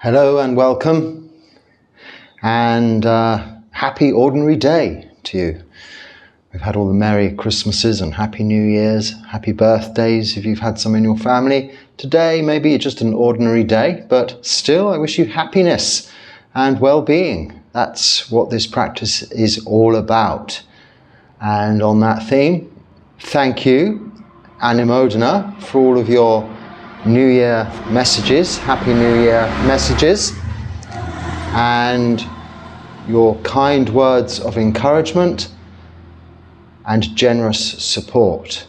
Hello and welcome, and happy ordinary day to you. We've had all the Merry Christmases and Happy New Years, happy birthdays if you've had some in your family. Today maybe just an ordinary day, but still I wish you happiness and well-being. That's what this practice is all about. And on that theme, thank you, Anumodana, for all of your New Year messages, Happy New Year messages, and your kind words of encouragement and generous support.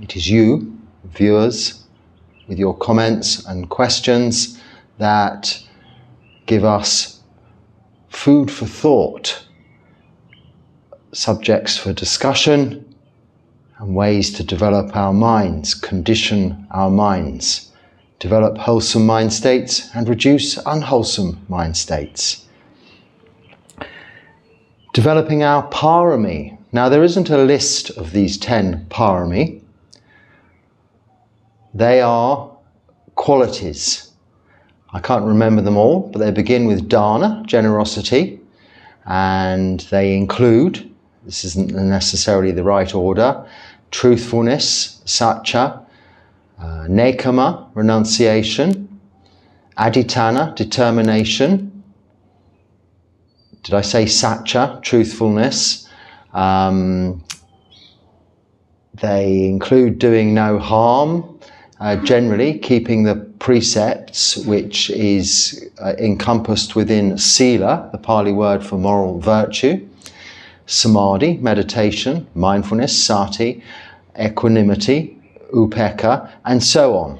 It is you, viewers, with your comments and questions that give us food for thought, subjects for discussion, and ways to develop our minds, condition our minds, develop wholesome mind states and reduce unwholesome mind states. Developing our parami. Now there isn't a list of these 10 parami. They are qualities. I can't remember them all, but they begin with dana, generosity, and they include, this isn't necessarily the right order, truthfulness, satya, nekama, renunciation, adhitthana, determination. Did I say satya, truthfulness? They include doing no harm, generally keeping the precepts, which is encompassed within sila, the Pali word for moral virtue, samadhi, meditation, mindfulness, sati, equanimity, upekkha, and so on.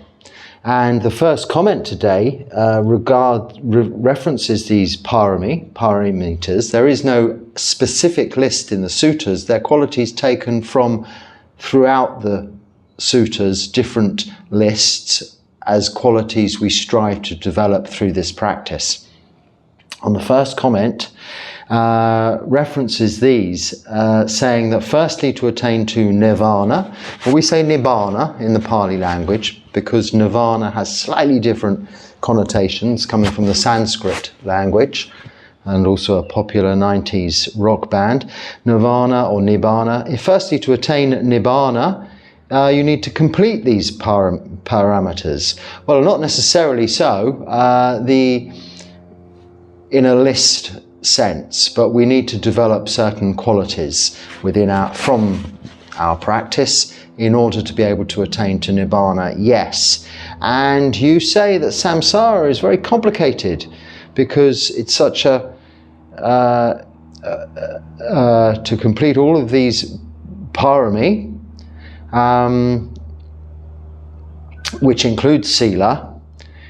And the first comment today references these parameters. There is no specific list in the suttas. They're qualities taken from throughout the suttas, different lists as qualities we strive to develop through this practice. On the first comment, references these, saying that firstly to attain to nirvana, well, we say nibbana in the Pali language because nirvana has slightly different connotations coming from the Sanskrit language and also a popular 90s rock band. Nirvana or nibbana. Firstly to attain nibbana, you need to complete these parameters. Well, not necessarily so, in a list sense, but we need to develop certain qualities from our practice in order to be able to attain to nibbana, yes. And you say that samsara is very complicated because it's such a to complete all of these parami, which includes sila.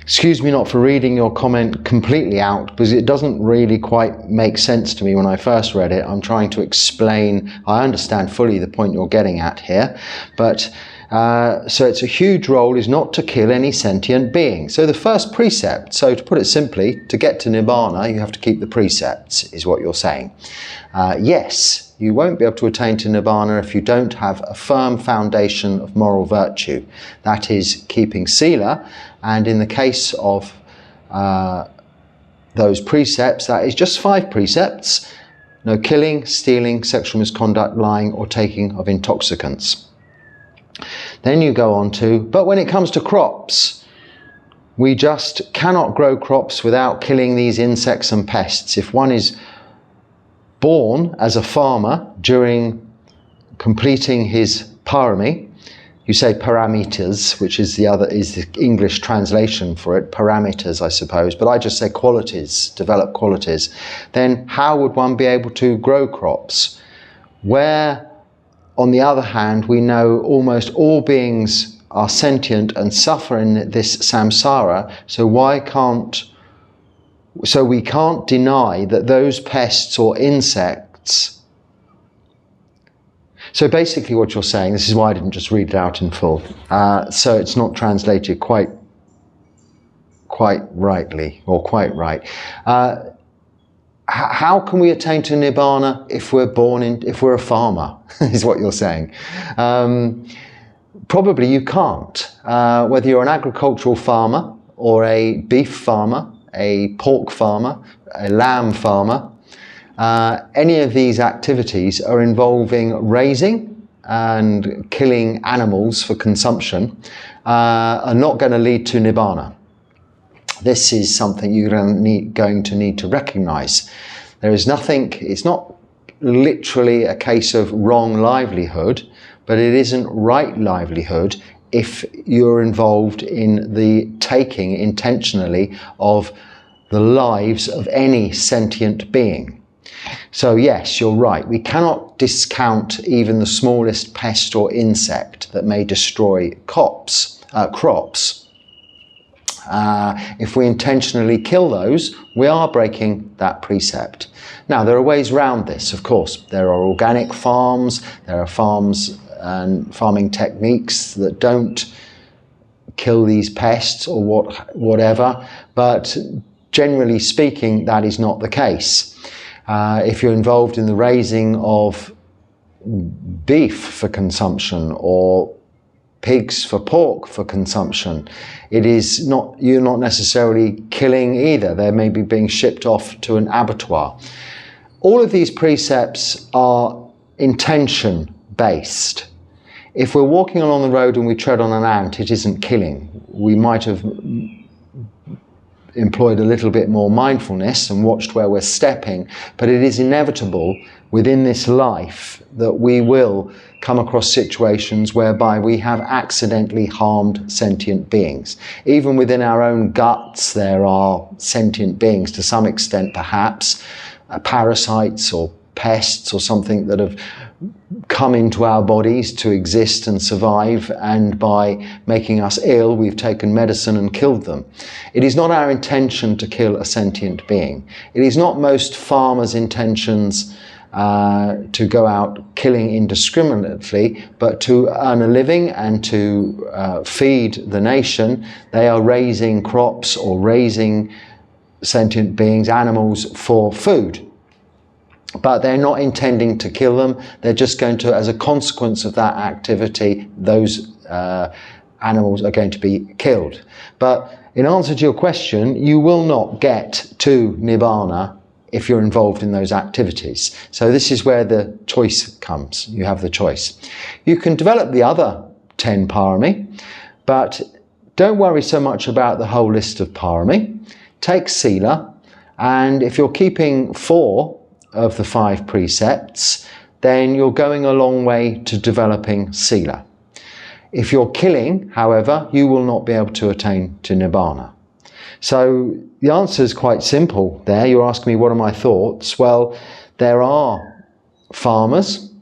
Excuse me not for reading your comment completely out, because it doesn't really quite make sense to me when I first read it. I'm trying to explain. I understand fully the point you're getting at here, but so it's a huge role is not to kill any sentient being. So the first precept, so to put it simply, to get to nibbana, you have to keep the precepts, is what you're saying. Yes, you won't be able to attain to nibbana if you don't have a firm foundation of moral virtue. That is keeping sila, and in the case of those precepts, that is just 5 precepts: no killing, stealing, sexual misconduct, lying, or taking of intoxicants. Then you go on to, but when it comes to crops, we just cannot grow crops without killing these insects and pests. If one is born as a farmer during completing his parami, you say parameters, which is the English translation for it, parameters, I suppose, but I just say qualities, develop qualities. Then how would one be able to grow crops? Where, on the other hand, we know almost all beings are sentient and suffer in this samsara, so we can't deny that those pests or insects. So basically what you're saying, this is why I didn't just read it out in full, so it's not translated quite rightly, or quite right. How can we attain to nibbana if we're a farmer, is what you're saying. Probably you can't. Whether you're an agricultural farmer or a beef farmer, a pork farmer, a lamb farmer, any of these activities are involving raising and killing animals for consumption, are not going to lead to nibbana. This is something you're going to need to recognize. There is nothing, it's not literally a case of wrong livelihood, but it isn't right livelihood if you're involved in the taking intentionally of the lives of any sentient being. So yes, you're right. We cannot discount even the smallest pest or insect that may destroy crops. If we intentionally kill those, we are breaking that precept. Now, there are ways around this, of course. There are organic farms, there are farms and farming techniques that don't kill these pests or whatever, but generally speaking, that is not the case. If you're involved in the raising of beef for consumption or pigs for pork for consumption, you're not necessarily killing either. They may be being shipped off to an abattoir. All of these precepts are intention based. If we're walking along the road and we tread on an ant, it isn't killing. We might have employed a little bit more mindfulness and watched where we're stepping, but it is inevitable within this life that we will come across situations whereby we have accidentally harmed sentient beings. Even within our own guts, there are sentient beings to some extent, perhaps, parasites or pests or something that have come into our bodies to exist and survive, and by making us ill, we've taken medicine and killed them. It is not our intention to kill a sentient being. It is not most farmers' intentions to go out killing indiscriminately, but to earn a living and to feed the nation. They are raising crops or raising sentient beings, animals, for food. But they're not intending to kill them. They're just going to, as a consequence of that activity, those animals are going to be killed. But in answer to your question, you will not get to Nibbana if you're involved in those activities. So this is where the choice comes. You have the choice. You can develop the other 10 parami, but don't worry so much about the whole list of parami. Take sila, and if you're keeping 4 of the 5 precepts, then you're going a long way to developing sila. If you're killing, however, you will not be able to attain to nibbana. So the answer is quite simple there. You're asking me what are my thoughts? Well, there are farmers,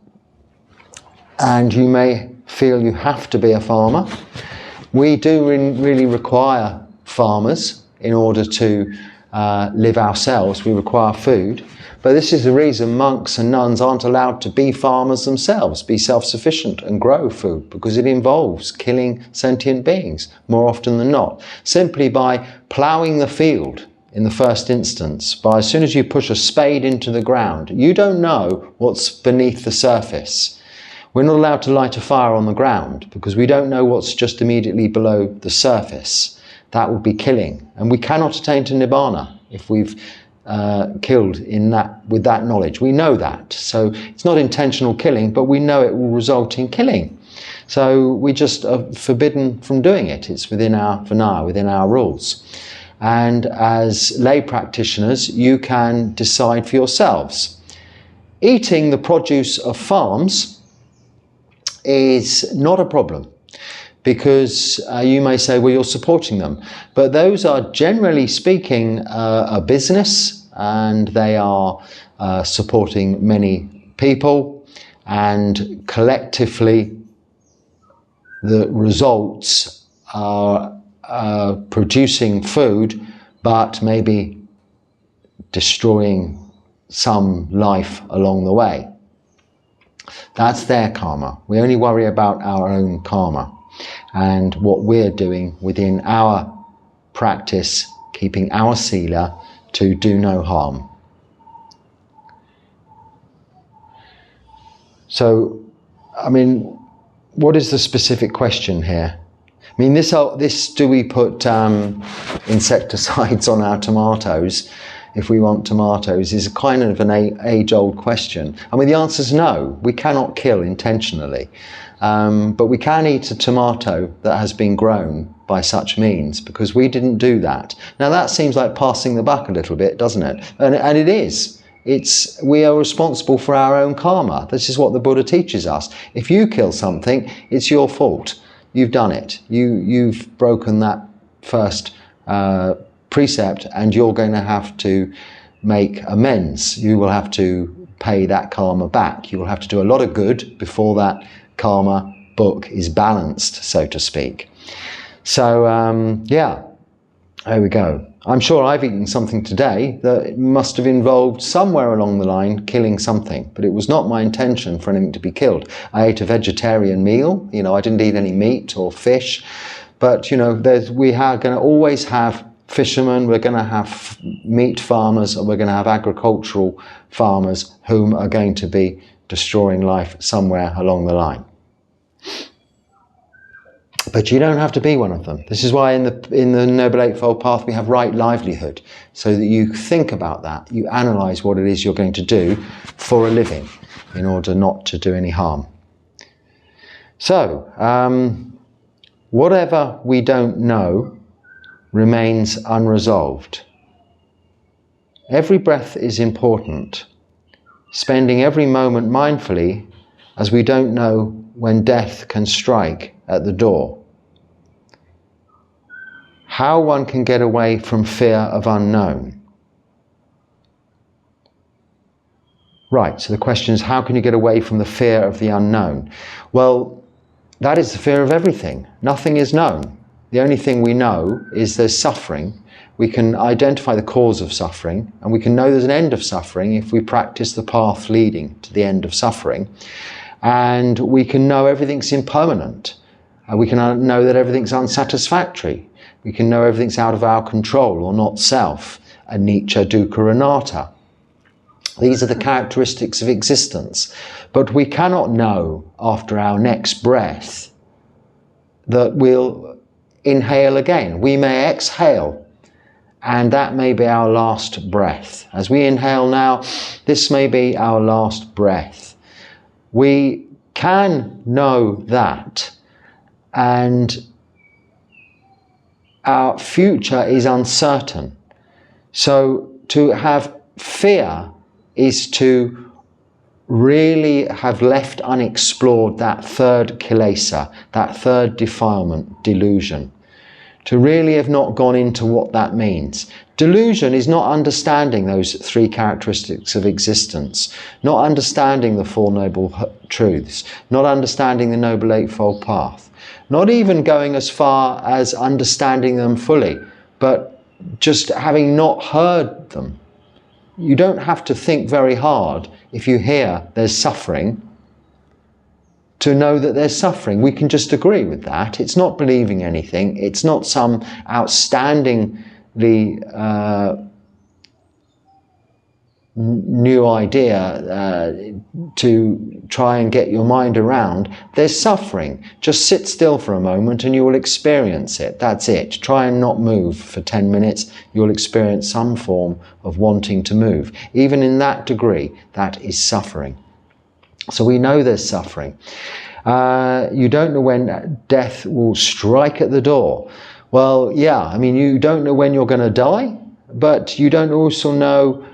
and you may feel you have to be a farmer. We do really require farmers in order to live ourselves. We require food. But this is the reason monks and nuns aren't allowed to be farmers themselves, be self-sufficient and grow food, because it involves killing sentient beings more often than not. Simply by ploughing the field in the first instance, by as soon as you push a spade into the ground, you don't know what's beneath the surface. We're not allowed to light a fire on the ground because we don't know what's just immediately below the surface. That would be killing. And we cannot attain to nibbana if we've killed with that knowledge. We know that. So it's not intentional killing, but we know it will result in killing. So we just are forbidden from doing it. It's within our vinaya, within our rules. And as lay practitioners, you can decide for yourselves. Eating the produce of farms is not a problem, because you may say, well, you're supporting them. But those are, generally speaking, a business, and they are supporting many people, and collectively the results are producing food, but maybe destroying some life along the way. That's their karma. We only worry about our own karma and what we're doing within our practice, keeping our sila to do no harm. So, I mean, what is the specific question here? I mean, this do we put insecticides on our tomatoes if we want tomatoes is kind of an age-old question. I mean, the answer is no. We cannot kill intentionally. But we can eat a tomato that has been grown by such means, because we didn't do that. Now that seems like passing the buck a little bit, doesn't it? And it is. We are responsible for our own karma. This is what the Buddha teaches us. If you kill something, it's your fault. You've done it. You've broken that first precept, and you're going to have to make amends. You will have to pay that karma back. You will have to do a lot of good before that karma book is balanced, so to speak. So yeah, there we go. I'm sure I've eaten something today that must have involved somewhere along the line killing something, but it was not my intention for anything to be killed. I ate a vegetarian meal. I didn't eat any meat or fish, but we are going to always have fishermen, we're going to have meat farmers, and we're going to have agricultural farmers whom are going to be destroying life somewhere along the line. But you don't have to be one of them. This is why in the Noble Eightfold Path we have right livelihood, so that you think about that, you analyse what it is you're going to do for a living in order not to do any harm. So, whatever we don't know remains unresolved. Every breath is important. Spending every moment mindfully, as we don't know when death can strike at the door. How one can get away from fear of unknown. Right, so the question is, how can you get away from the fear of the unknown? Well, that is the fear of everything. Nothing is known. The only thing we know is there's suffering. We can identify the cause of suffering, and we can know there's an end of suffering if we practice the path leading to the end of suffering. And we can know everything's impermanent. We can know that everything's unsatisfactory. We can know everything's out of our control or not self. Anicca, dukkha, anatta. These are the characteristics of existence. But we cannot know after our next breath that we'll inhale again. We may exhale, and that may be our last breath. As we inhale now, this may be our last breath. We can know that, and our future is uncertain. So to have fear is to really have left unexplored that third kilesa, that third defilement, delusion. To really have not gone into what that means. Delusion is not understanding those three characteristics of existence, not understanding the Four Noble Truths, not understanding the Noble Eightfold Path, not even going as far as understanding them fully, but just having not heard them. You don't have to think very hard if you hear there's suffering to know that there's suffering. We can just agree with that. It's not believing anything. It's not some outstandingly new idea to try and get your mind around. There's suffering. Just sit still for a moment and you will experience it. That's it. Try and not move for 10 minutes. You'll experience some form of wanting to move. Even in that degree, that is suffering. So we know there's suffering. You don't know when death will strike at the door. Well, yeah, I mean, you don't know when you're going to die, but you don't also know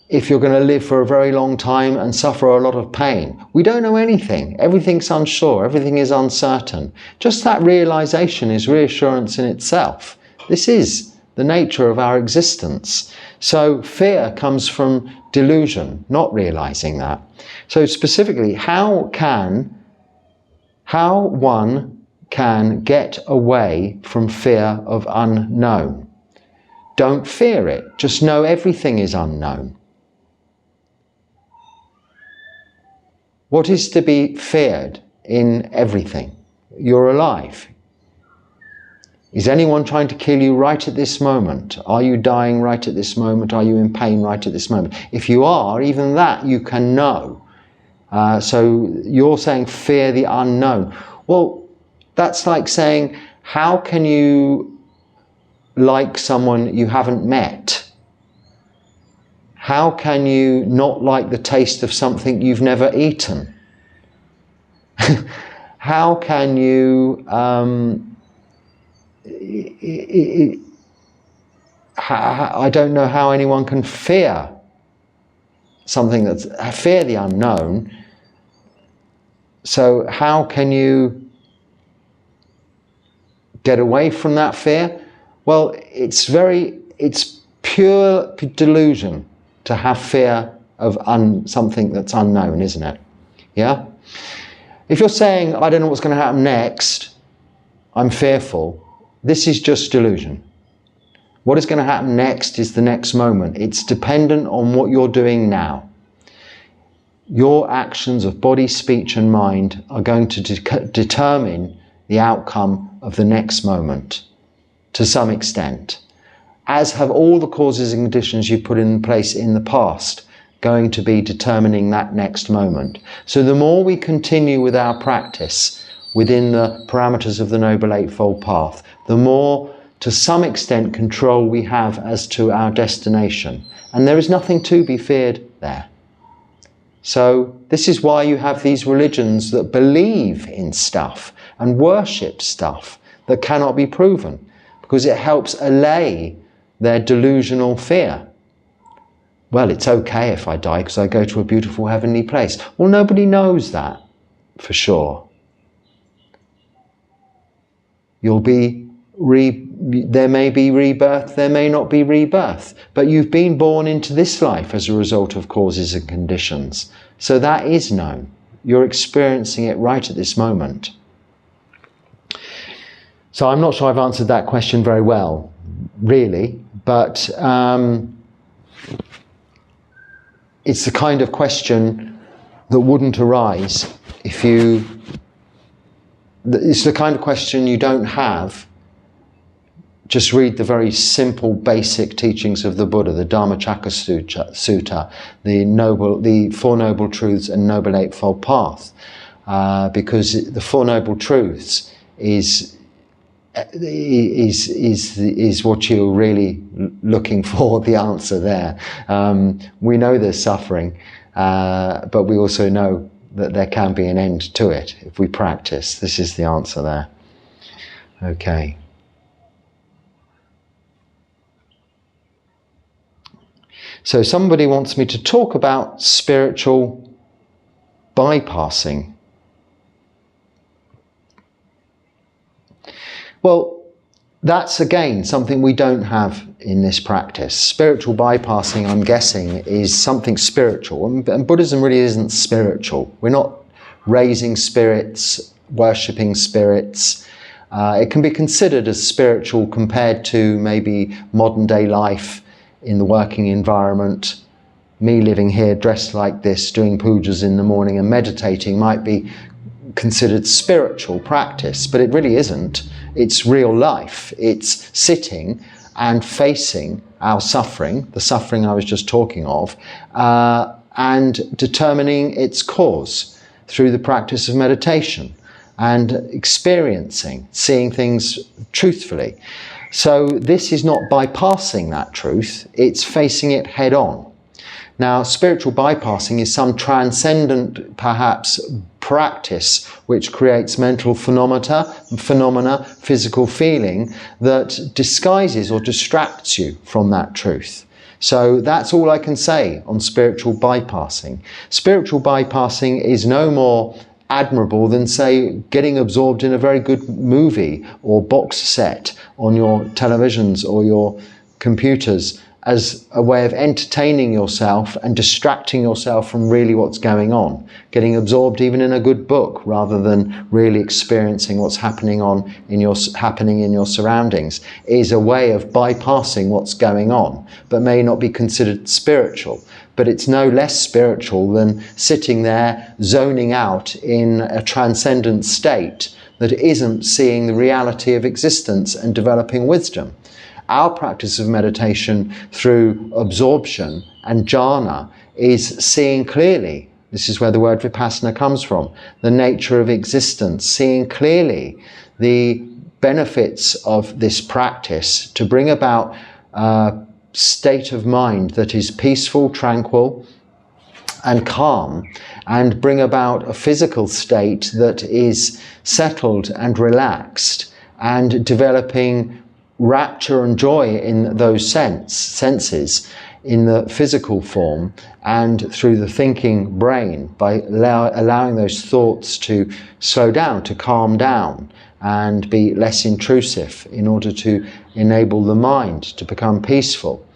if you're going to live for a very long time and suffer a lot of pain. We don't know anything. Everything's unsure. Everything is uncertain. Just that realization is reassurance in itself. This is the nature of our existence. So fear comes from delusion, not realizing that. So specifically, how one can get away from fear of unknown? Don't fear it. Just know everything is unknown. What is to be feared in everything? You're alive. Is anyone trying to kill you right at this moment? Are you dying right at this moment? Are you in pain right at this moment? If you are, even that you can know. So you're saying fear the unknown. Well, That's like saying, how can you like someone you haven't met? How can you not like the taste of something you've never eaten? How can you I don't know how anyone can fear something fear the unknown. So how can you get away from that fear? Well, it's pure delusion to have fear of something that's unknown, isn't it? Yeah? If you're saying, I don't know what's going to happen next, I'm fearful, this is just delusion. What is going to happen next is the next moment. It's dependent on what you're doing now. Your actions of body, speech and mind are going to determine the outcome of the next moment to some extent, as have all the causes and conditions you put in place in the past going to be determining that next moment. So the more we continue with our practice within the parameters of the Noble Eightfold Path, the more to some extent control we have as to our destination. And there is nothing to be feared there. So this is why you have these religions that believe in stuff and worship stuff that cannot be proven, because it helps allay their delusional fear. Well, it's okay if I die because I go to a beautiful heavenly place. Well, nobody knows that for sure. You'll be there may be rebirth, there may not be rebirth, but you've been born into this life as a result of causes and conditions. So that is known. You're experiencing it right at this moment. So I'm not sure I've answered that question very well, really, but it's the kind of question that wouldn't arise if you... It's the kind of question you don't have. Just read the very simple, basic teachings of the Buddha, the Dhammacakka Sutta, the Four Noble Truths and Noble Eightfold Path, because the Four Noble Truths is what you're really looking for, the answer there. We know there's suffering, but we also know that there can be an end to it if we practice. This is the answer there. Okay. So somebody wants me to talk about spiritual bypassing. Well, that's again something we don't have in this practice. Spiritual bypassing, I'm guessing, is something spiritual. And Buddhism really isn't spiritual. We're not raising spirits, worshipping spirits. It can be considered as spiritual compared to maybe modern day life in the working environment. Me living here dressed like this, doing pujas in the morning and meditating might be considered spiritual practice, but it really isn't. It's real life. It's sitting and facing our suffering, the suffering I was just talking of, and determining its cause through the practice of meditation and experiencing, seeing things truthfully. So this is not bypassing that truth, it's facing it head on. Now, spiritual bypassing is some transcendent, perhaps, practice which creates mental phenomena, physical feeling that disguises or distracts you from that truth. So that's all I can say on spiritual bypassing. Spiritual bypassing is no more admirable than, say, getting absorbed in a very good movie or box set on your televisions or your computers as a way of entertaining yourself and distracting yourself from really what's going on. Getting absorbed even in a good book rather than really experiencing what's happening in your surroundings is a way of bypassing what's going on, but may not be considered spiritual. But it's no less spiritual than sitting there zoning out in a transcendent state that isn't seeing the reality of existence and developing wisdom. Our practice of meditation through absorption and jhana is seeing clearly. This is where the word vipassana comes from. The nature of existence, seeing clearly the benefits of this practice to bring about a state of mind that is peaceful, tranquil, and calm, and bring about a physical state that is settled and relaxed, and developing rapture and joy in those senses in the physical form and through the thinking brain, by allowing those thoughts to slow down, to calm down and be less intrusive, in order to enable the mind to become peaceful.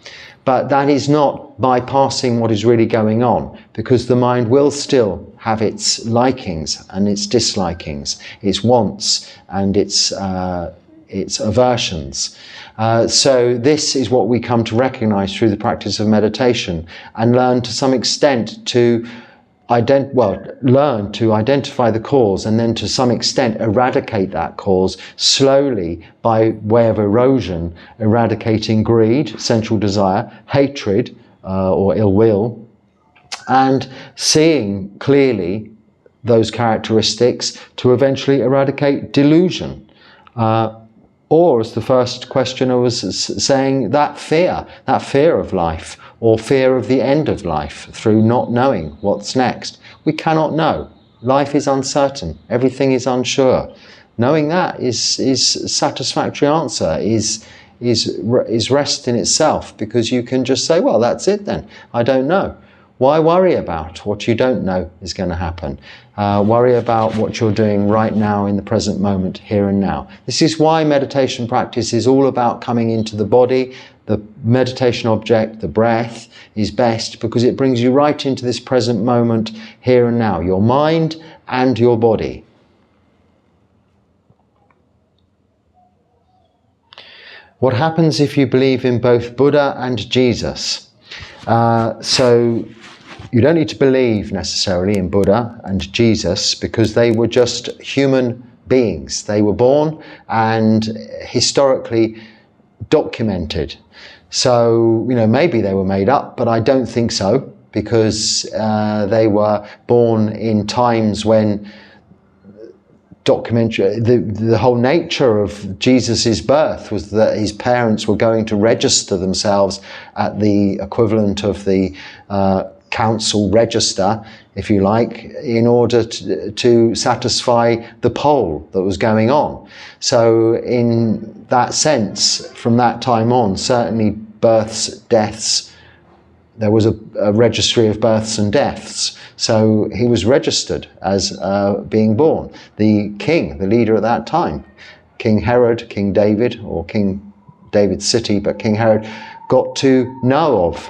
But that is not bypassing what is really going on, because the mind will still have its likings and its dislikings, its wants and its aversions. So this is what we come to recognize through the practice of meditation, and learn to some extent to learn to identify the cause, and then to some extent eradicate that cause slowly by way of erosion, eradicating greed, sensual desire, hatred or ill will, and seeing clearly those characteristics to eventually eradicate delusion. Or, as the first questioner was saying, that fear of life, or fear of the end of life, through not knowing what's next. We cannot know. Life is uncertain. Everything is unsure. Knowing that is a satisfactory answer, is rest in itself, because you can just say, well, that's it then. I don't know. Why worry about what you don't know is going to happen? Worry about what you're doing right now in the present moment, here and now. This is why meditation practice is all about coming into the body. The meditation object, the breath, is best because it brings you right into this present moment, here and now, your mind and your body. What happens if you believe in both Buddha and Jesus? So you don't need to believe necessarily in Buddha and Jesus, because they were just human beings. They were born and historically documented. So, maybe they were made up, but I don't think so, because they were born in times when the whole nature of Jesus's birth was that his parents were going to register themselves at the equivalent of the council register, if you like, in order to satisfy the poll that was going on. So in that sense, from that time on, certainly births, deaths, there was a registry of births and deaths. So he was registered as being born. The king, the leader at that time, King Herod, King David, or King David's city, but King Herod got to know of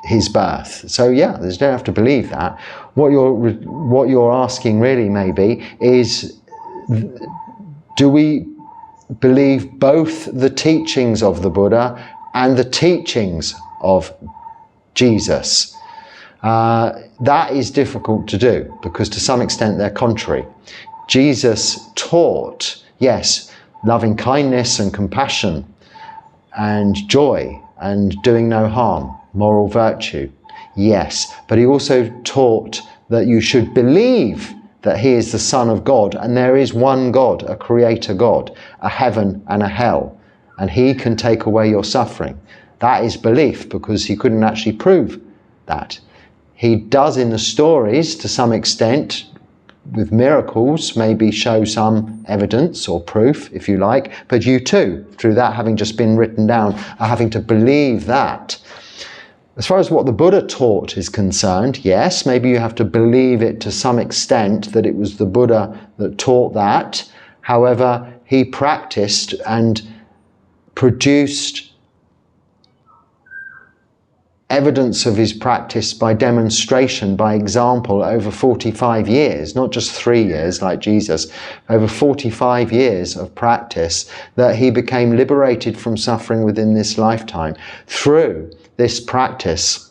his birth. So yeah, you don't have to believe that. What you're asking really maybe is, do we believe both the teachings of the Buddha and the teachings of Jesus? That is difficult to do, because to some extent they're contrary. Jesus taught, yes, loving kindness and compassion and joy and doing no harm, moral virtue, yes, but he also taught that you should believe that he is the Son of God, and there is one God, a creator God, a heaven and a hell, and he can take away your suffering. That is belief, because he couldn't actually prove that. He does in the stories to some extent, with miracles, maybe show some evidence or proof, if you like, but you too, through that having just been written down, are having to believe that. As far as what the Buddha taught is concerned, yes, maybe you have to believe it to some extent, that it was the Buddha that taught that. However, he practiced and produced evidence of his practice by demonstration, by example, over 45 years, not just 3 years like Jesus, over 45 years of practice, that he became liberated from suffering within this lifetime through this practice.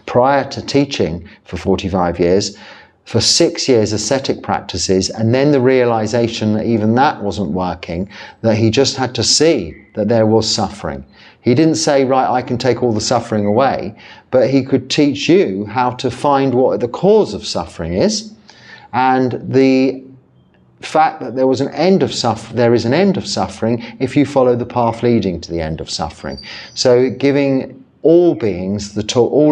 Prior to teaching for 45 years, for 6 years ascetic practices, and then the realization that even that wasn't working, that he just had to see that there was suffering. He didn't say, right, I can take all the suffering away, but he could teach you how to find what the cause of suffering is, and the fact that there is an end of suffering if you follow the path leading to the end of suffering. So giving all beings, all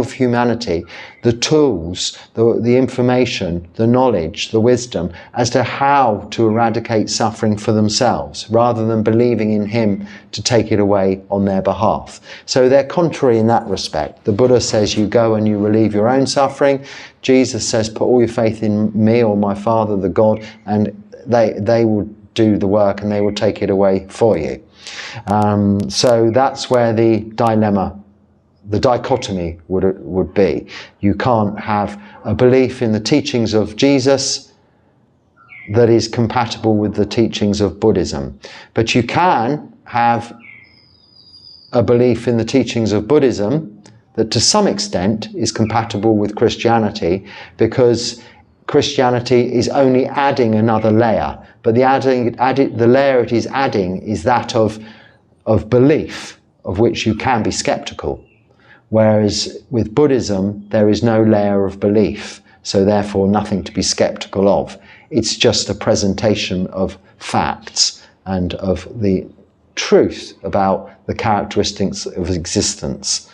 of humanity, the tools, the information, the knowledge, the wisdom as to how to eradicate suffering for themselves, rather than believing in him to take it away on their behalf. So they're contrary in that respect. The Buddha says you go and you relieve your own suffering. Jesus says put all your faith in me or my Father, the God, and they will do the work and they will take it away for you. So that's where the dilemma, the dichotomy would be. You can't have a belief in the teachings of Jesus that is compatible with the teachings of Buddhism. But you can have a belief in the teachings of Buddhism that to some extent is compatible with Christianity, because Christianity is only adding another layer. But the layer it is adding is that of belief, of which you can be skeptical. Whereas with Buddhism, there is no layer of belief, so therefore nothing to be skeptical of. It's just a presentation of facts and of the truth about the characteristics of existence.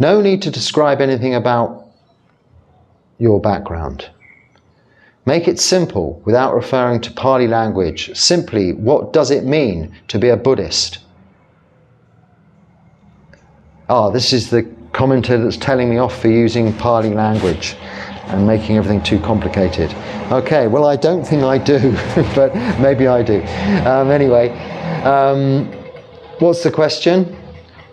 No need to describe anything about your background. Make it simple without referring to Pali language. Simply, what does it mean to be a Buddhist? This is the commentator that's telling me off for using Pali language and making everything too complicated. Okay, well, I don't think I do, but maybe I do. Anyway, what's the question?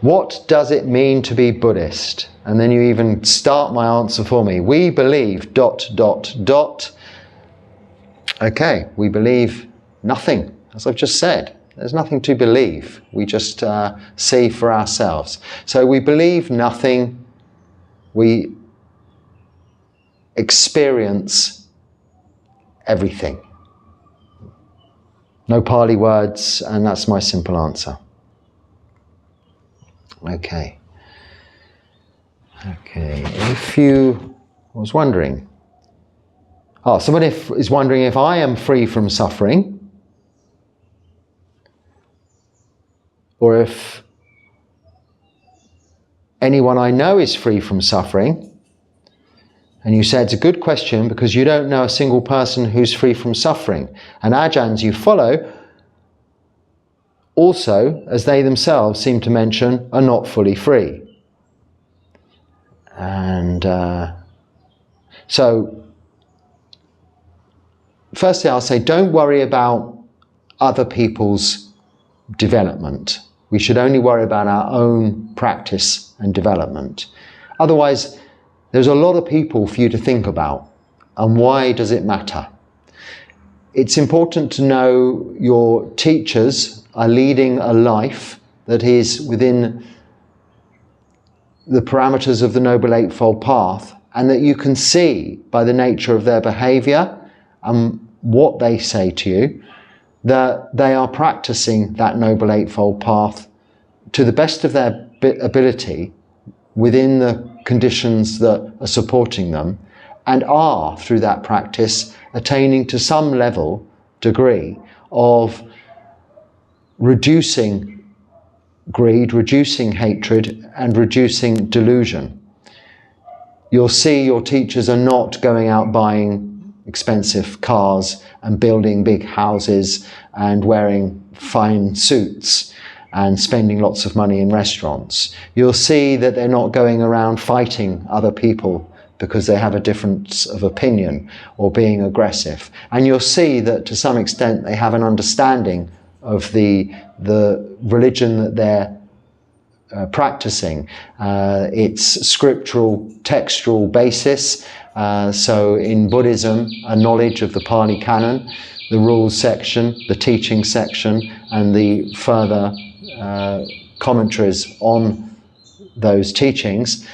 What does it mean to be Buddhist? And then you even start my answer for me. We believe ... Okay, we believe nothing, as I've just said. There's nothing to believe. We just see for ourselves. So we believe nothing. We experience everything. No Pali words, and that's my simple answer. Okay. If you was wondering, somebody is wondering if I am free from suffering, or if anyone I know is free from suffering. And you say it's a good question because you don't know a single person who's free from suffering. And Ajahns you follow also, as they themselves seem to mention, are not fully free. And so, firstly I'll say, don't worry about other people's development. We should only worry about our own practice and development. Otherwise, there's a lot of people for you to think about. And why does it matter? It's important to know your teachers are leading a life that is within the parameters of the Noble Eightfold Path, and that you can see by the nature of their behavior and what they say to you that they are practicing that Noble Eightfold Path to the best of their ability within the conditions that are supporting them, and are, through that practice, attaining to some degree of reducing greed, reducing hatred, and reducing delusion. You'll see your teachers are not going out buying expensive cars and building big houses and wearing fine suits and spending lots of money in restaurants. You'll see that they're not going around fighting other people because they have a difference of opinion or being aggressive. And you'll see that to some extent they have an understanding of the religion that they're practicing. Its scriptural, textual basis. So in Buddhism, a knowledge of the Pali Canon, the rules section, the teaching section, and the further commentaries on those teachings.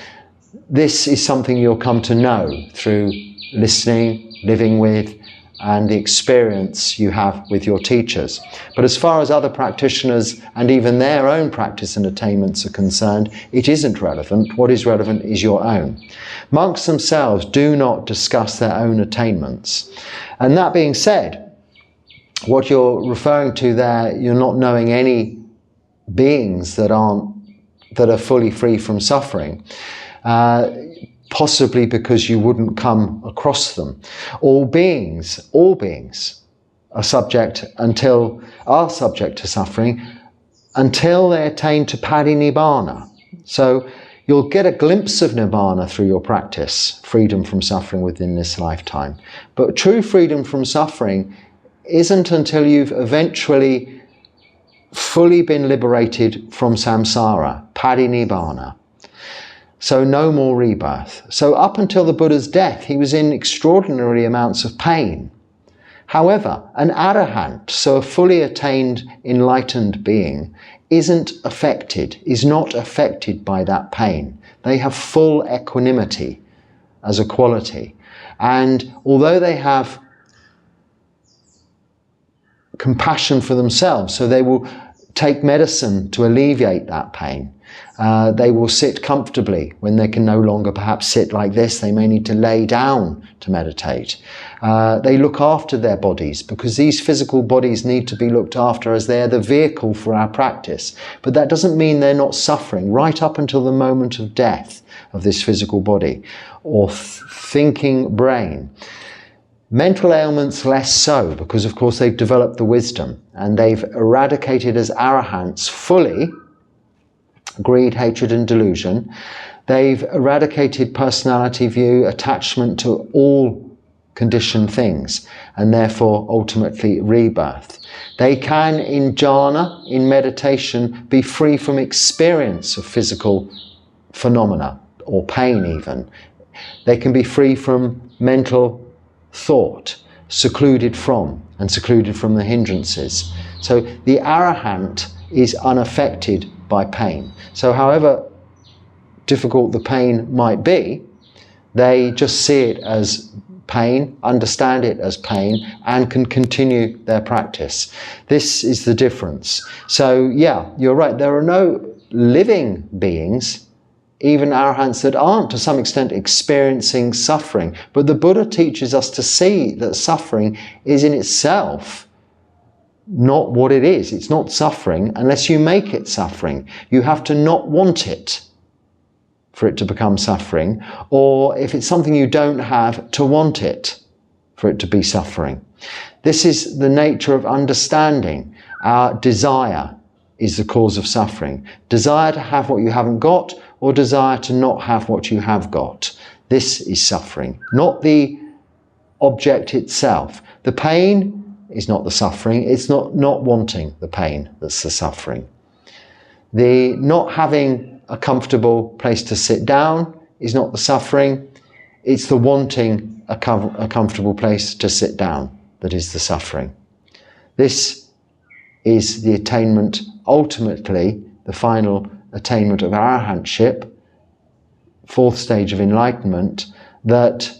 This is something you'll come to know through listening, living with, and the experience you have with your teachers. But as far as other practitioners and even their own practice and attainments are concerned, it isn't relevant. What is relevant is your own. Monks themselves do not discuss their own attainments. And that being said, what you're referring to there, you're not knowing any beings that are fully free from suffering. Possibly because you wouldn't come across them. All beings are subject to suffering until they attain to parinibbana. So you'll get a glimpse of nirvana through your practice, freedom from suffering within this lifetime. But true freedom from suffering isn't until you've eventually fully been liberated from samsara, parinibbana. So no more rebirth. So up until the Buddha's death, he was in extraordinary amounts of pain. However, an arahant, so a fully attained, enlightened being, is not affected by that pain. They have full equanimity as a quality. And although they have compassion for themselves, so they will take medicine to alleviate that pain. They will sit comfortably when they can no longer perhaps sit like this. They may need to lay down to meditate. They look after their bodies because these physical bodies need to be looked after as they're the vehicle for our practice. But that doesn't mean they're not suffering right up until the moment of death of this physical body or thinking brain. Mental ailments less so, because of course they've developed the wisdom and they've eradicated as arahants fully greed, hatred and delusion. They've eradicated personality view, attachment to all conditioned things, and therefore ultimately rebirth. They can, in jhana, in meditation, be free from experience of physical phenomena or pain even. They can be free from mental thought, secluded from the hindrances. So the arahant is unaffected by pain. So however difficult the pain might be, they just see it as pain, understand it as pain, and can continue their practice. This is the difference. So yeah, you're right, there are no living beings, even arahants, that aren't to some extent experiencing suffering. But the Buddha teaches us to see that suffering is in itself not what it is. It's not suffering unless you make it suffering. You have to not want it for it to become suffering, or if it's something you don't have, to want it for it to be suffering. This is the nature of understanding. Our desire is the cause of suffering. Desire to have what you haven't got, or desire to not have what you have got. This is suffering, not the object itself. The pain is not the suffering, it's not wanting the pain that's the suffering. The not having a comfortable place to sit down is not the suffering, it's the wanting a comfortable place to sit down that is the suffering. This is the attainment, ultimately the final attainment of arahantship, fourth stage of enlightenment, that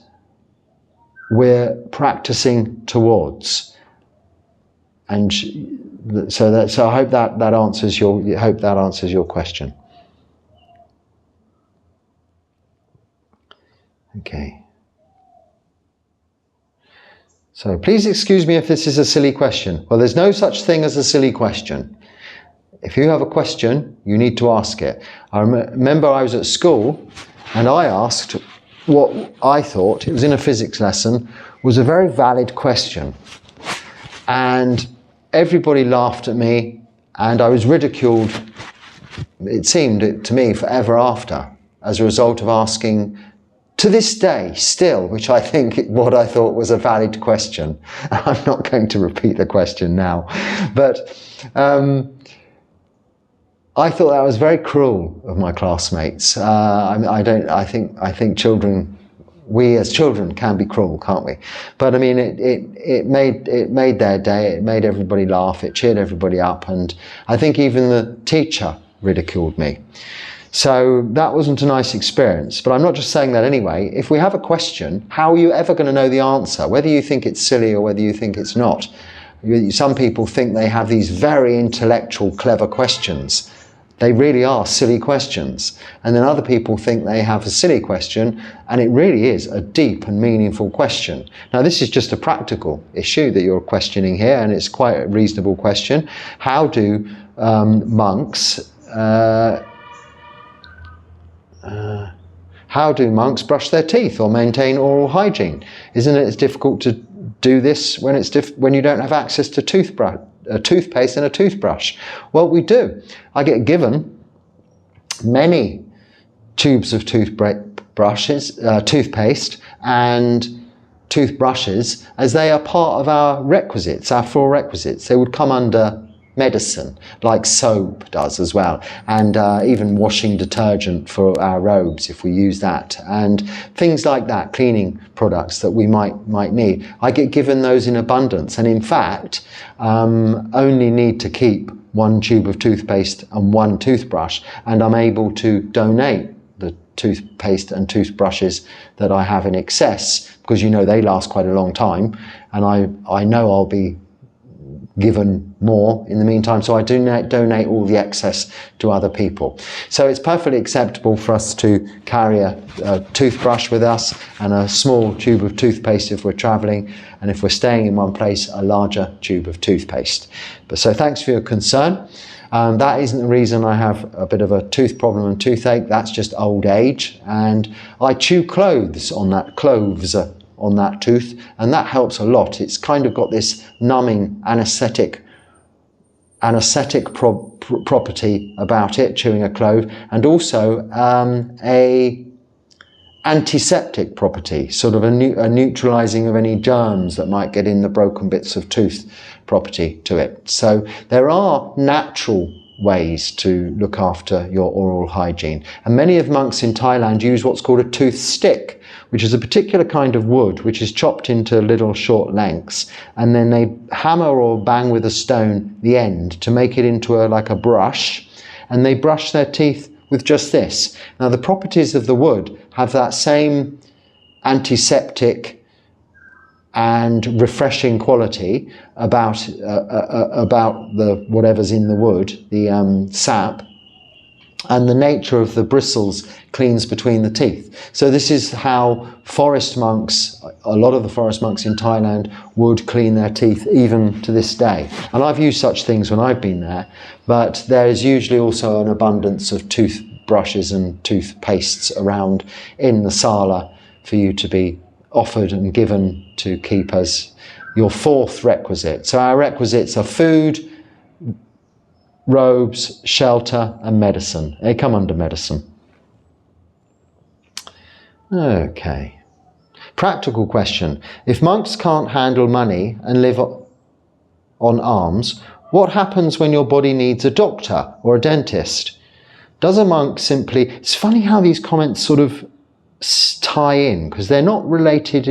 we're practicing towards. And so I hope that answers your question. Okay. So please excuse me if this is a silly question. Well, there's no such thing as a silly question. If you have a question, you need to ask it. I remember I was at school and I asked what I thought, it was in a physics lesson, was a very valid question. And everybody laughed at me and I was ridiculed, it seemed to me, forever after, as a result of asking, to this day still, which I think what I thought was a valid question. I'm not going to repeat the question now, but I thought that was very cruel of my classmates. I think children, we as children can be cruel, can't we? But I mean, it made their day. It made everybody laugh. It cheered everybody up, and I think even the teacher ridiculed me. So that wasn't a nice experience, but I'm not just saying that anyway. If we have a question, how are you ever going to know the answer, whether you think it's silly or whether you think it's not? Some people think they have these very intellectual, clever questions. They really are silly questions. And then other people think they have a silly question, and it really is a deep and meaningful question. Now, this is just a practical issue that you're questioning here, and it's quite a reasonable question. How do monks brush their teeth or maintain oral hygiene? Isn't it as difficult to do this when you don't have access to toothpaste and a toothbrush? Well, we do. I get given many tubes of toothpaste and toothbrushes, as they are part of our requisites, our 4 requisites. They would come under medicine, like soap does as well, and even washing detergent for our robes if we use that, and things like that, cleaning products that we might need. I get given those in abundance, and in fact only need to keep 1 tube of toothpaste and 1 toothbrush, and I'm able to donate the toothpaste and toothbrushes that I have in excess, because they last quite a long time, and I know I'll be given more in the meantime, so I do donate all the excess to other people. So it's perfectly acceptable for us to carry a toothbrush with us and a small tube of toothpaste if we're traveling, and if we're staying in one place, a larger tube of toothpaste. So thanks for your concern. That isn't the reason I have a bit of a tooth problem and toothache. That's just old age, and I chew cloves on that tooth, and that helps a lot. It's kind of got this numbing anesthetic property about it, chewing a clove, and also a antiseptic property, sort of a neutralizing of any germs that might get in the broken bits of tooth property to it. So there are natural ways to look after your oral hygiene, and many of monks in Thailand use what's called a tooth stick, which is a particular kind of wood which is chopped into little short lengths, and then they hammer or bang with a stone the end to make it into like a brush, and they brush their teeth with just this. Now, the properties of the wood have that same antiseptic and refreshing quality about the whatever's in the wood, the sap, and the nature of the bristles cleans between the teeth. So this is how forest monks, a lot of the forest monks in Thailand, would clean their teeth even to this day. And I've used such things when I've been there, but there is usually also an abundance of toothbrushes and toothpastes around in the sala for you to be offered and given to keep as your 4th requisite. So our requisites are food, robes, shelter, and medicine. They come under medicine. Okay. Practical question. If monks can't handle money and live on alms, what happens when your body needs a doctor or a dentist? Does a monk simply... It's funny how these comments sort of tie in, because they're not related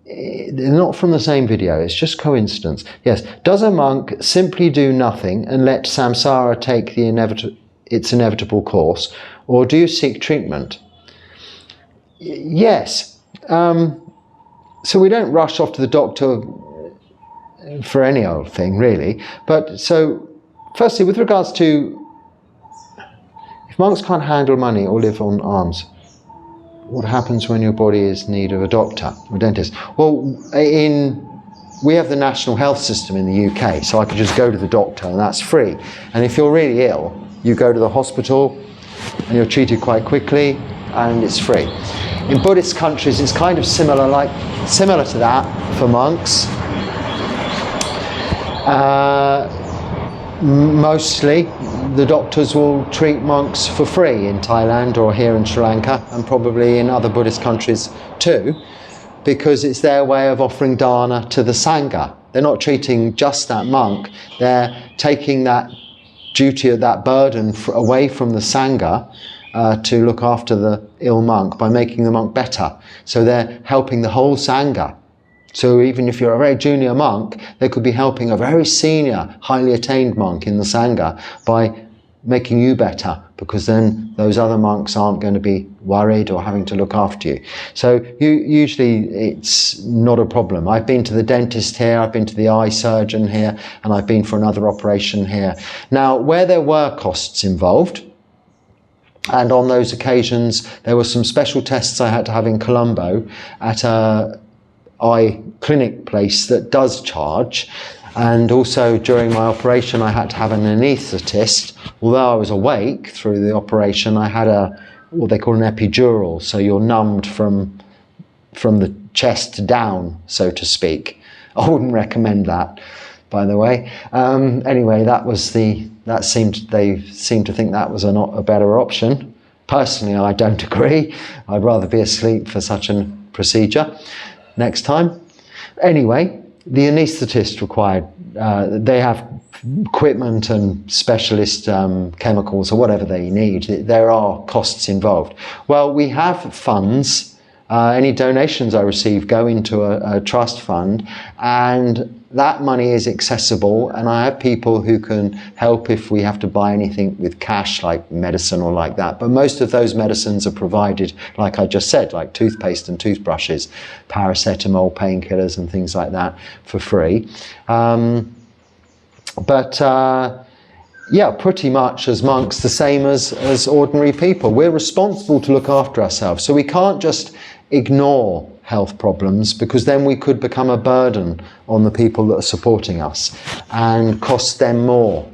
they're not from the same video, it's just coincidence. Yes, does a monk simply do nothing and let samsara take its inevitable course, or do you seek treatment? Yes. So we don't rush off to the doctor for any old thing, really. But so, firstly, with regards to if monks can't handle money or live on alms, what happens when your body is in need of a doctor or a dentist? Well, we have the national health system in the UK, so I could just go to the doctor and that's free. And if you're really ill, you go to the hospital and you're treated quite quickly and it's free. In Buddhist countries, it's kind of similar to that for monks. Mostly the doctors will treat monks for free in Thailand or here in Sri Lanka, and probably in other Buddhist countries too, because it's their way of offering dana to the Sangha. They're not treating just that monk, they're taking that duty or that burden away from the Sangha to look after the ill monk by making the monk better. So they're helping the whole Sangha. So even if you're a very junior monk, they could be helping a very senior, highly attained monk in the Sangha by making you better, because then those other monks aren't going to be worried or having to look after you. So usually it's not a problem. I've been to the dentist here, I've been to the eye surgeon here, and I've been for another operation here. Now, where there were costs involved, and on those occasions there were some special tests I had to have in Colombo at a eye clinic place that does charge, and also during my operation I had to have an anaesthetist. Although I was awake through the operation, I had what they call an epidural, so you're numbed from the chest down, so to speak. I wouldn't recommend that, by the way. Anyway, they seemed to think that was not a better option. Personally, I don't agree. I'd rather be asleep for such a procedure next time. Anyway, the anaesthetist required, they have equipment and specialist chemicals or whatever they need. There are costs involved. Well, we have funds. Any donations I receive go into a trust fund, and that money is accessible, and I have people who can help if we have to buy anything with cash, like medicine or like that. But most of those medicines are provided, like I just said, like toothpaste and toothbrushes, paracetamol, painkillers and things like that, for free. Yeah, pretty much as monks, the same as ordinary people. We're responsible to look after ourselves. So we can't just ignore health problems, because then we could become a burden on the people that are supporting us and cost them more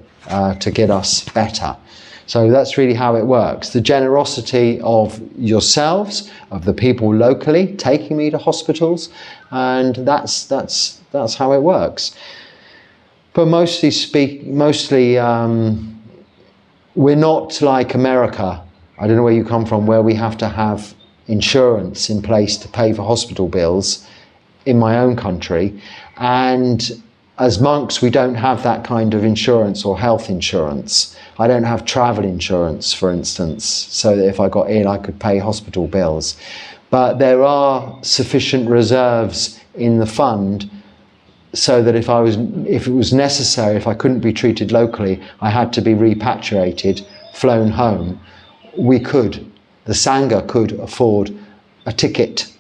to get us better. So that's really how it works. The generosity of yourselves, of the people locally taking me to hospitals, and that's how it works. But mostly we're not like America. I don't know where you come from, where we have to have insurance in place to pay for hospital bills in my own country. And as monks, we don't have that kind of insurance or health insurance. I don't have travel insurance, for instance, so that if I got ill, I could pay hospital bills. But there are sufficient reserves in the fund so that if it was necessary, if I couldn't be treated locally, I had to be repatriated, flown home, the Sangha could afford a ticket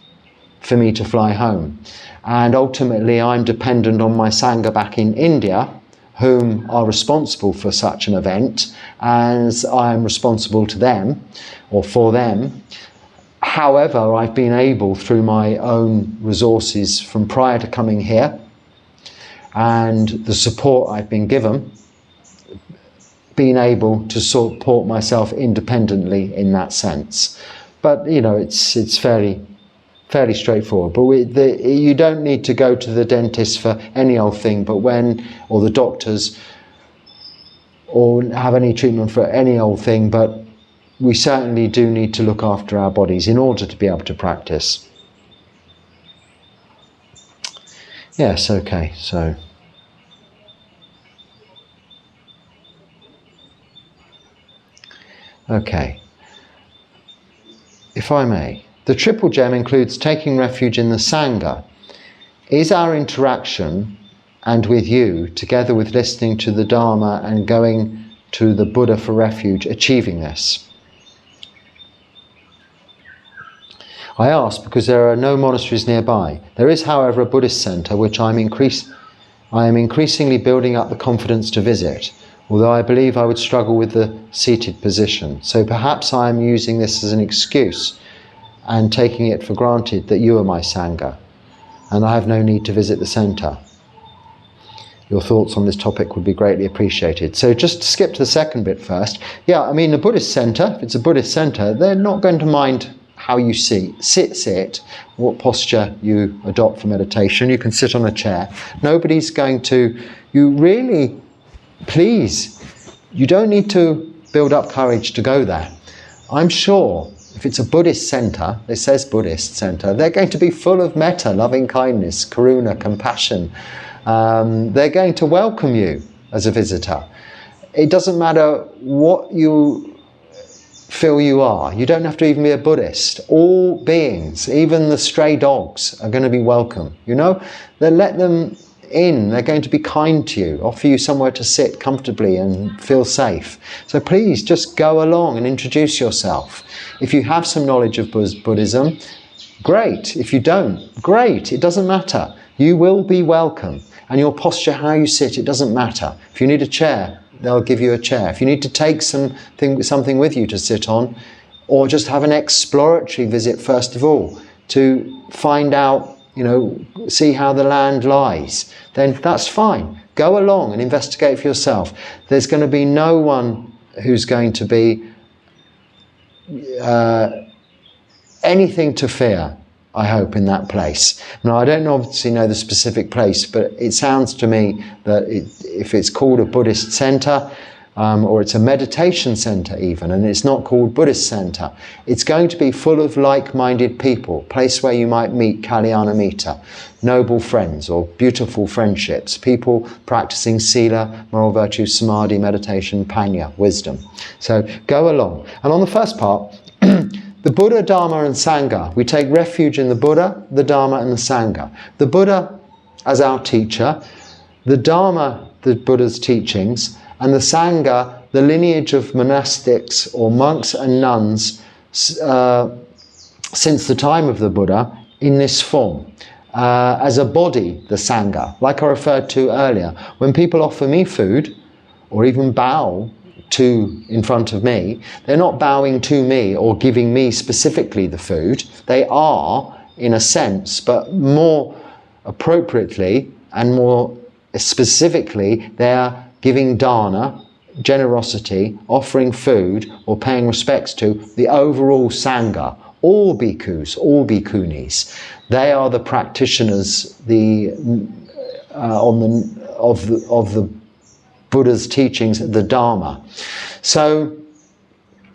for me to fly home. And ultimately I'm dependent on my Sangha back in India, whom are responsible for such an event, as I am responsible to them, or for them. However, I've been able, through my own resources from prior to coming here, and the support I've been given, been able to support myself independently in that sense. But you know, it's fairly straightforward. But you don't need to go to the dentist for any old thing, or the doctors, or have any treatment for any old thing. But we certainly do need to look after our bodies in order to be able to practice. Yes, okay, so. Okay. If I may, the triple gem includes taking refuge in the Sangha. Is our interaction, and with you, together with listening to the Dharma and going to the Buddha for refuge, achieving this? I ask because there are no monasteries nearby. There is, however, a Buddhist centre which I am increasingly building up the confidence to visit, although I believe I would struggle with the seated position. So perhaps I am using this as an excuse and taking it for granted that you are my Sangha, and I have no need to visit the centre. Your thoughts on this topic would be greatly appreciated. So just to skip to the second bit first. Yeah, I mean, the Buddhist centre, if it's a Buddhist centre, they're not going to mind how you sit, what posture you adopt for meditation. You can sit on a chair. Nobody's going to, please, you don't need to build up courage to go there. I'm sure if it's a Buddhist centre, it says Buddhist centre, they're going to be full of metta, loving kindness, karuna, compassion. They're going to welcome you as a visitor. It doesn't matter what you feel you are. You don't have to even be a Buddhist. All beings, even the stray dogs, are going to be welcome. You know, then let them in. They're going to be kind to you, offer you somewhere to sit comfortably and feel safe. So please just go along and introduce yourself. If you have some knowledge of Buddhism, great. If you don't, great. It doesn't matter. You will be welcome. And your posture, how you sit, it doesn't matter. If you need a chair, they'll give you a chair. If you need to take something with you to sit on, or just have an exploratory visit first of all to find out, see how the land lies, then that's fine. Go along and investigate for yourself. There's going to be no one who's going to be anything to fear, I hope, in that place. Now, I don't obviously know the specific place, but it sounds to me that if it's called a Buddhist centre, or it's a meditation centre even, and it's not called Buddhist centre, it's going to be full of like-minded people, place where you might meet Kalyanamita, noble friends or beautiful friendships, people practicing sila, moral virtue, samadhi, meditation, panya, wisdom. So go along. And on the first part, the Buddha, Dharma and Sangha. We take refuge in the Buddha, the Dharma and the Sangha. The Buddha as our teacher, the Dharma, the Buddha's teachings, and the Sangha, the lineage of monastics or monks and nuns since the time of the Buddha in this form. As a body, the Sangha, like I referred to earlier. When people offer me food or even bow in front of me, they're not bowing to me or giving me specifically the food. They are, in a sense, but more appropriately and more specifically, they are giving dana, generosity, offering food or paying respects to the overall Sangha, all bhikkhus, all bhikkhunis. They are the practitioners of the Buddha's teachings, the Dharma. So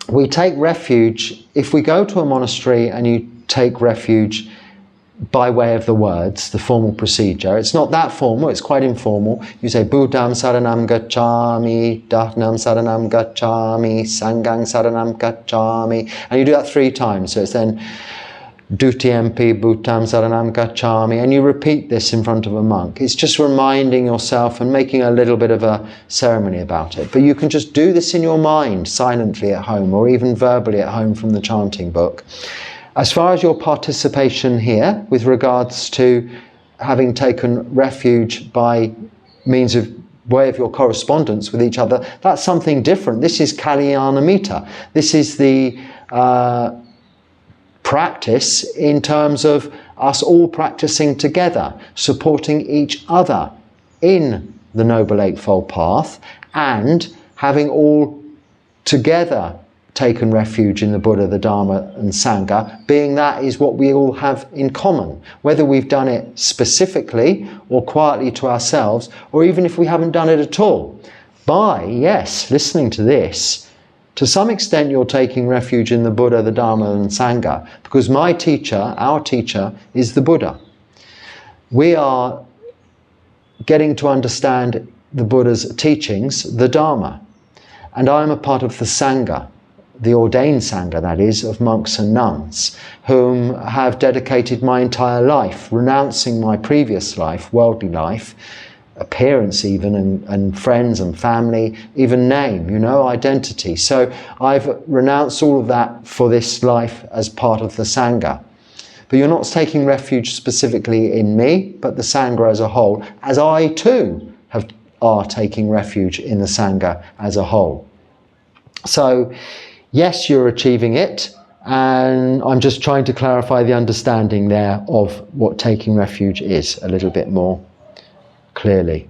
we take refuge, if we go to a monastery and you take refuge by way of the words, the formal procedure, it's not that formal, it's quite informal. You say Buddham saranam gacchami, Dharmam saranam gacchami, Sangham saranam gacchami, and you do that 3 times. So it's then Dutiyampi Bhutam Saranam Gacchami, and you repeat this in front of a monk. It's just reminding yourself and making a little bit of a ceremony about it. But you can just do this in your mind silently at home, or even verbally at home from the chanting book. As far as your participation here, with regards to having taken refuge by means of way of your correspondence with each other, that's something different. This is Kalyanamita. This is the practice in terms of us all practicing together, supporting each other in the Noble Eightfold Path, and having all together taken refuge in the Buddha, the Dharma and Sangha, being that is what we all have in common, whether we've done it specifically or quietly to ourselves, or even if we haven't done it at all. By, yes, listening to this, to some extent you're taking refuge in the Buddha, the Dharma and Sangha, because my teacher, our teacher, is the Buddha. We are getting to understand the Buddha's teachings, the Dharma, and I am a part of the Sangha, the ordained Sangha, that is, of monks and nuns, whom have dedicated my entire life, renouncing my previous life, worldly life, appearance even, and friends and family, even name, identity. So I've renounced all of that for this life as part of the Sangha. But you're not taking refuge specifically in me, but the Sangha as a whole, as I too are taking refuge in the Sangha as a whole. So yes, you're achieving it, and I'm just trying to clarify the understanding there of what taking refuge is a little bit more clearly.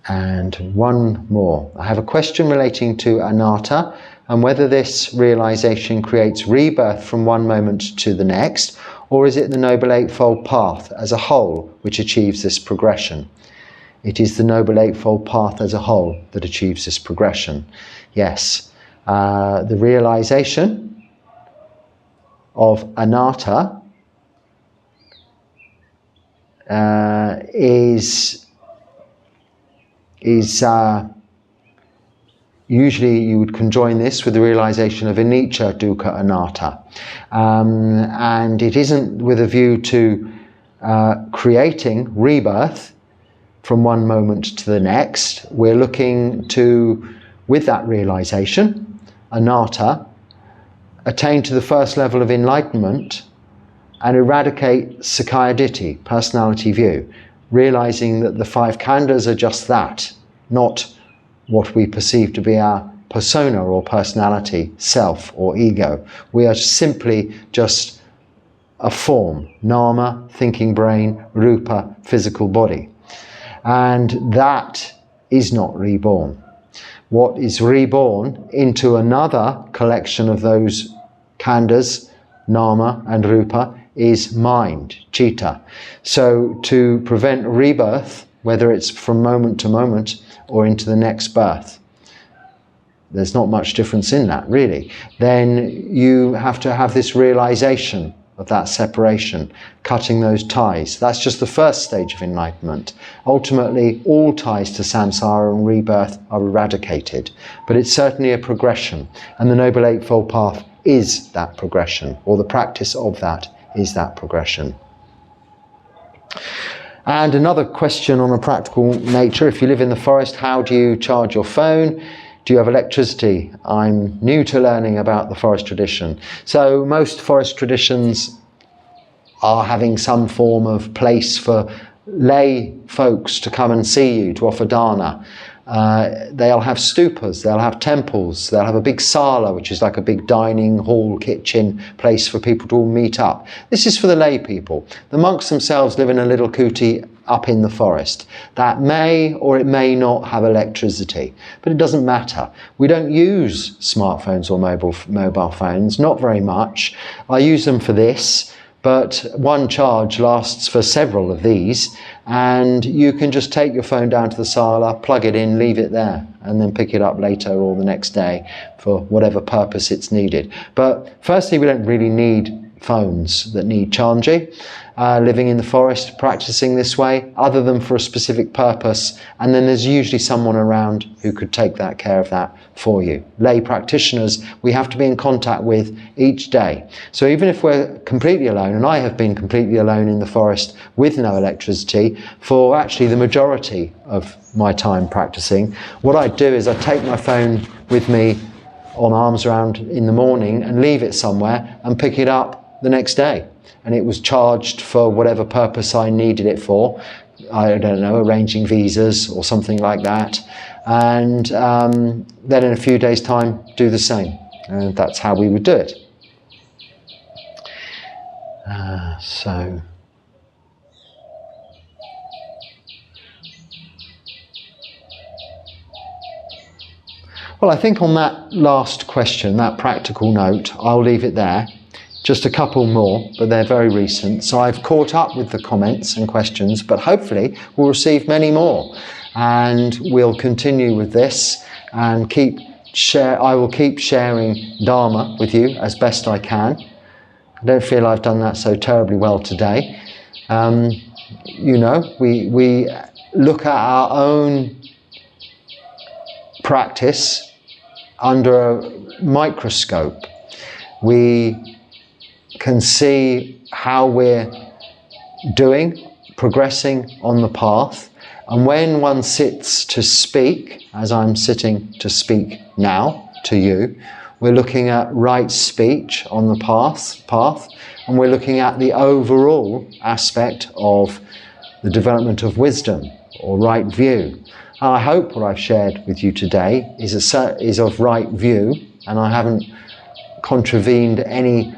And one more. I have a question relating to anatta and whether this realization creates rebirth from one moment to the next, or is it the Noble Eightfold Path as a whole which achieves this progression? It is the Noble Eightfold Path as a whole that achieves this progression. Yes, the realization of anatta is usually you would conjoin this with the realization of anicca, dukkha, anatta. And it isn't with a view to creating rebirth from one moment to the next. We're looking to, with that realization, anatta, attain to the first level of enlightenment and eradicate sakkaya ditthi, personality view, realizing that the five khandhas are just that, not what we perceive to be our persona or personality, self or ego. We are simply just a form, nama, thinking brain, rupa, physical body. And that is not reborn. What is reborn into another collection of those khandhas, nama and rupa, is mind, citta. So to prevent rebirth, whether it's from moment to moment or into the next birth, there's not much difference in that really, then you have to have this realization of that separation, cutting those ties. That's just the first stage of enlightenment. Ultimately, all ties to samsara and rebirth are eradicated, but it's certainly a progression, and the Noble Eightfold Path is that progression, or the practice of that is that progression. And another question on a practical nature: if you live in the forest, how do you charge your phone? Do you have electricity? I'm new to learning about the forest tradition. So most forest traditions are having some form of place for lay folks to come and see you, to offer dana. They'll have stupas, they'll have temples, they'll have a big sala, which is like a big dining hall, kitchen place for people to all meet up. This is for the lay people. The monks themselves live in a little kuti up in the forest. That may or it may not have electricity, but it doesn't matter. We don't use smartphones or mobile phones, not very much. I use them for this, but one charge lasts for several of these, and you can just take your phone down to the sala, plug it in, leave it there, and then pick it up later or the next day for whatever purpose it's needed. But firstly, we don't really need phones that need chanji, living in the forest, practicing this way, other than for a specific purpose, and then there's usually someone around who could take that care of that for you. Lay practitioners we have to be in contact with each day. So even if we're completely alone, and I have been completely alone in the forest with no electricity for actually the majority of my time practicing, what I do is I take my phone with me on arms around in the morning and leave it somewhere and pick it up the next day. And it was charged for whatever purpose I needed it for. I don't know, arranging visas or something like that. And then in a few days' time, do the same. And that's how we would do it. Well, I think on that last question, that practical note, I'll leave it there. Just a couple more, but they're very recent. So I've caught up with the comments and questions, but hopefully we'll receive many more. And we'll continue with this and I will keep sharing Dharma with you as best I can. I don't feel I've done that so terribly well today. We look at our own practice under a microscope. We can see how we're doing, progressing on the path. And when one sits to speak, as I'm sitting to speak now to you, we're looking at right speech on the path, and we're looking at the overall aspect of the development of wisdom or right view. And I hope what I've shared with you today is of right view, and I haven't contravened any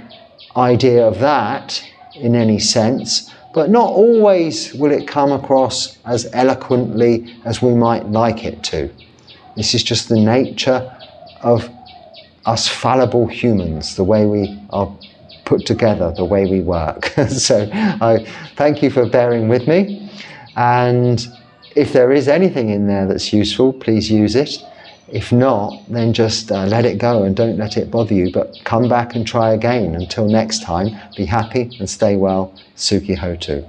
idea of that in any sense, but not always will it come across as eloquently as we might like it to. This is just the nature of us fallible humans, the way we are put together, the way we work. So I thank you for bearing with me, and if there is anything in there that's useful, please use it. If not, then just let it go and don't let it bother you, but come back and try again. Until next time, be happy and stay well. Sukhi Hotu.